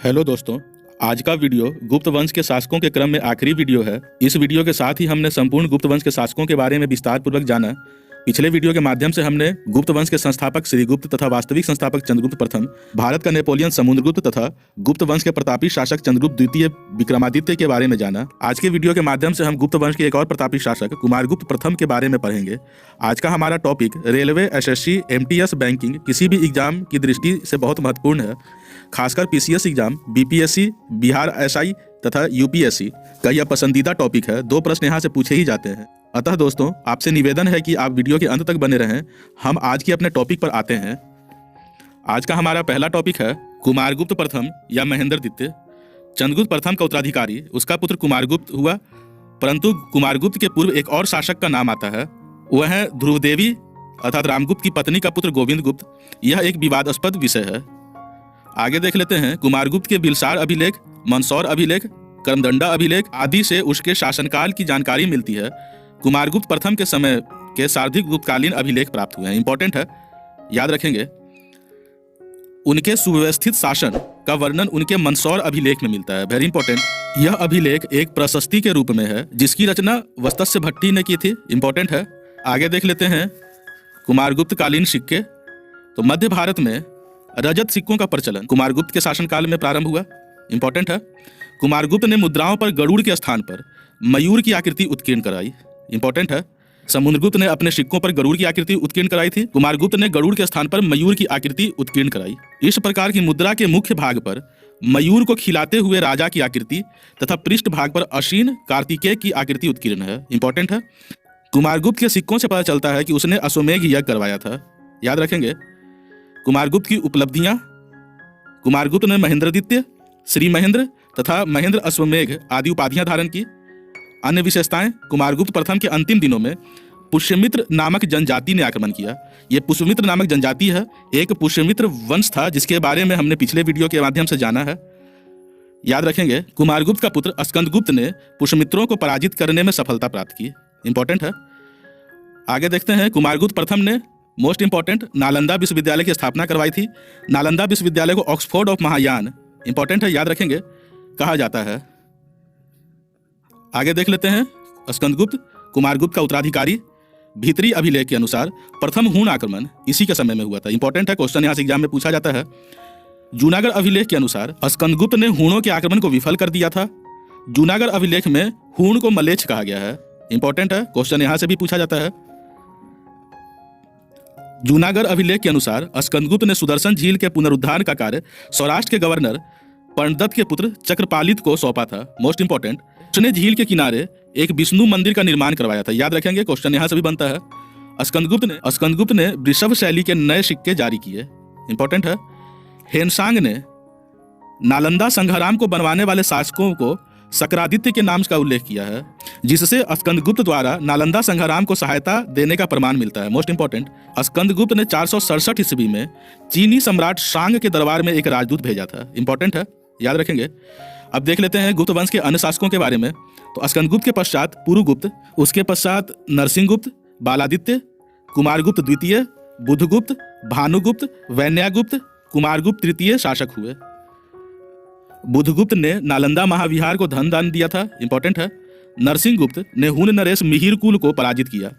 Hello दोस्तों, आज का वीडियो गुप्त वंश के शासकों के क्रम में आखिरी वीडियो है। इस वीडियो के साथ ही हमने संपूर्ण गुप्त वंश के शासकों के बारे में विस्तार पूर्वक जाना। पिछले वीडियो के माध्यम से हमने गुप्त वंश के संस्थापक श्रीगुप्त तथा वास्तविक संस्थापक चंद्रगुप्त प्रथम, भारत का नेपोलियन समुद्रगुप्त तथा गुप्त वंश के प्रतापी शासक चंद्रगुप्त द्वितीय विक्रमादित्य के बारे में जाना। आज के वीडियो के माध्यम से हम गुप्त वंश के एक और प्रतापी शासक कुमारगुप्त प्रथम के बारे में पढ़ेंगे। आज का हमारा topic railway, SSC, MTS, banking किसी भी एग्जाम की दृष्टि से बहुत महत्वपूर्ण है। खासकर PCS exam, BPSC, Bihar SI तथा यूपीएससी का यह पसंदीदा टॉपिक है। 2 प्रश्न यहाँ से पूछे ही जाते हैं। अतः दोस्तों, आपसे निवेदन है कि आप वीडियो के अंत तक बने रहें। हम आज के अपने टॉपिक पर आते हैं। आज का हमारा पहला टॉपिक है कुमारगुप्त प्रथम या महेंद्र द्वितीय। चंद्रगुप्त प्रथम का उत्तराधिकारी उसका पुत्र कुमारगुप्त हुआ, परंतु कुमारगुप्त के पूर्व एक और शासक का नाम आता है। वह है ध्रुवदेवी अर्थात रामगुप्त की पत्नी का पुत्र गोविंदगुप्त। यह एक विवादास्पद विषय है। आगे देख लेते हैं। कुमारगुप्त के बिलसार अभिलेख, मंदसौर अभिलेख, कर्मदंडा अभिलेख आदि से उसके शासनकाल की जानकारी मिलती है। कुमारगुप्त प्रथम के समय के सार्वधिक गुप्तकालीन अभिलेख प्राप्त हुए हैं। इंपॉर्टेंट है, याद रखेंगे। उनके सुव्यवस्थित शासन का वर्णन उनके मंदसौर अभिलेख में मिलता है। Very important. यह अभिलेख एक प्रशस्ति के रूप में है जिसकी रचना वत्स्य भट्टी ने की थी। इंपॉर्टेंट है। आगे देख लेते हैं कुमारगुप्त कालीन सिक्के। तो मध्य भारत में रजत सिक्कों का प्रचलन कुमारगुप्त के शासनकाल में प्रारंभ हुआ। इंपॉर्टेंट है। कुमारगुप्त ने मुद्राओं पर गरुड़ के स्थान पर मयूर की आकृति उत्कीर्ण कराई। इंपॉर्टेंट है। समुद्रगुप्त ने अपने सिक्कों पर गरुड़ की आकृति उत्कीर्ण कराई थी। कुमारगुप्त ने गरुड़ के स्थान पर मयूर की आकृति उत्कीर्ण कराई। इस प्रकार की मुद्रा के मुख्य भाग पर मयूर को खिलाते हुए राजा की आकृति तथा पृष्ठ भाग पर अश्विन कार्तिकेय की आकृति उत्कीर्ण है। इंपॉर्टेंट है। कुमारगुप्त के सिक्कों से पता चलता है कि उसने अश्वमेघ यज्ञ करवाया था। याद रखेंगे। कुमारगुप्त की उपलब्धियां। कुमारगुप्त ने महेंद्रद्वितीय, श्री महेंद्र तथा महेंद्र अश्वमेघ आदि उपाधियां धारण की। अन्य विशेषताएं। कुमारगुप्त प्रथम के अंतिम दिनों में पुष्यमित्र नामक जनजाति ने आक्रमण किया। यह पुष्यमित्र नामक जनजाति है। एक पुष्यमित्र वंश था जिसके बारे में हमने पिछले वीडियो के माध्यम से जाना है। याद रखेंगे। कुमारगुप्त का पुत्र स्कंदगुप्त ने पुष्यमित्रों को पराजित करने में सफलता प्राप्त की। इंपॉर्टेंट है। आगे देखते हैं। कुमारगुप्त प्रथम ने मोस्ट इंपॉर्टेंट नालंदा विश्वविद्यालय की स्थापना करवाई थी। नालंदा विश्वविद्यालय को ऑक्सफोर्ड ऑफ महायान, इंपॉर्टेंट है, याद रखेंगे, कहा जाता है। आगे देख लेते हैं। स्कंदगुप्त कुमारगुप्त का उत्तराधिकारी। भीतरी अभिलेख के अनुसार प्रथम हूण आक्रमण इसी के समय में हुआ था। इंपॉर्टेंट है, क्वेश्चन यहाँ से एग्जाम में पूछा जाता है। जूनागढ़ अभिलेख के अनुसार स्कंदगुप्त ने हूणों के आक्रमण को विफल कर दिया था। जूनागढ़ अभिलेख में हूण को मलेच्छ कहा गया है। इंपॉर्टेंट है, क्वेश्चन यहाँ से भी पूछा जाता है। जूनागढ़ अभिलेख के अनुसार स्कंदगुप्त ने सुदर्शन झील के पुनरुद्धार का कार्य सौराष्ट्र के गवर्नर पर्णदत्त के पुत्र चक्रपालित को सौंपा था। Most important. उसने झील के किनारे एक विष्णु मंदिर का निर्माण करवाया था। याद रखेंगे, क्वेश्चन यहां से भी बनता है। स्कंदगुप्त ने वृषभ शैली के नए सिक्के जारी किए। इंपॉर्टेंट है। हेनसांग ने नालंदा संघराम को बनवाने वाले शासकों को सक्रादित्य के नाम का उल्लेख किया है, जिससे स्कंदगुप्त द्वारा नालंदा संघराम को सहायता देने का प्रमाण मिलता है। Most important. स्कंदगुप्त ने 467 ईस्वी में चीनी सम्राट शांग के दरबार में एक राजदूत भेजा था। इंपॉर्टेंट है, याद रखेंगे। अब देख लेते हैं गुप्त वंश के अन्य शासकों के बारे में। तो स्कंदगुप्त के पश्चात पुरुगुप्त, उसके पश्चात नरसिंहगुप्त, बालादित्य, कुमारगुप्त द्वितीय, बुधगुप्त, भानुगुप्त, वैन्यागुप्त, कुमारगुप्त तृतीय शासक हुए। बुधगुप्त ने नालंदा महाविहार को धन दान दिया था। इंपॉर्टेंट है। नरसिंहगुप्त ने हुन नरेश मिहिर कुल को पराजित किया।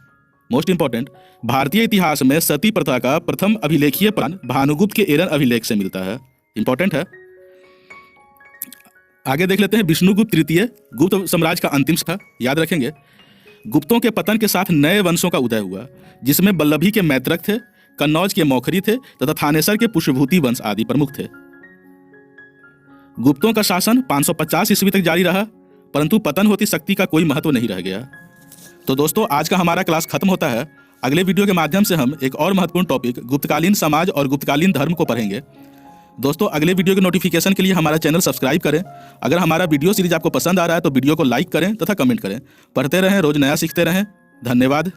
Most important. भारतीय इतिहास में सती प्रथा का प्रथम अभिलेखीय प्रमाण भानुगुप्त के एरन अभिलेख से मिलता है। इंपॉर्टेंट है। आगे देख लेते हैं। विष्णुगुप्त तृतीय गुप्त साम्राज्य का अंतिम था। याद रखेंगे। गुप्तों के पतन के साथ नए वंशों का उदय हुआ, जिसमें वल्लभी के मैत्रक थे, कन्नौज के मौखरी थे तथा थानेसर के पुष्यभूति वंश आदि प्रमुख थे। गुप्तों का शासन 550 ईस्वी तक जारी रहा, परंतु पतन होती शक्ति का कोई महत्व नहीं रह गया। तो दोस्तों, आज का हमारा क्लास खत्म होता है। अगले वीडियो के माध्यम से हम एक और महत्वपूर्ण टॉपिक गुप्तकालीन समाज और गुप्तकालीन धर्म को पढ़ेंगे। दोस्तों, अगले वीडियो के नोटिफिकेशन के लिए हमारा चैनल सब्सक्राइब करें। अगर हमारा वीडियो सीरीज आपको पसंद आ रहा है तो वीडियो को लाइक करें तथा कमेंट करें। पढ़ते रहें, रोज नया सीखते रहें। धन्यवाद।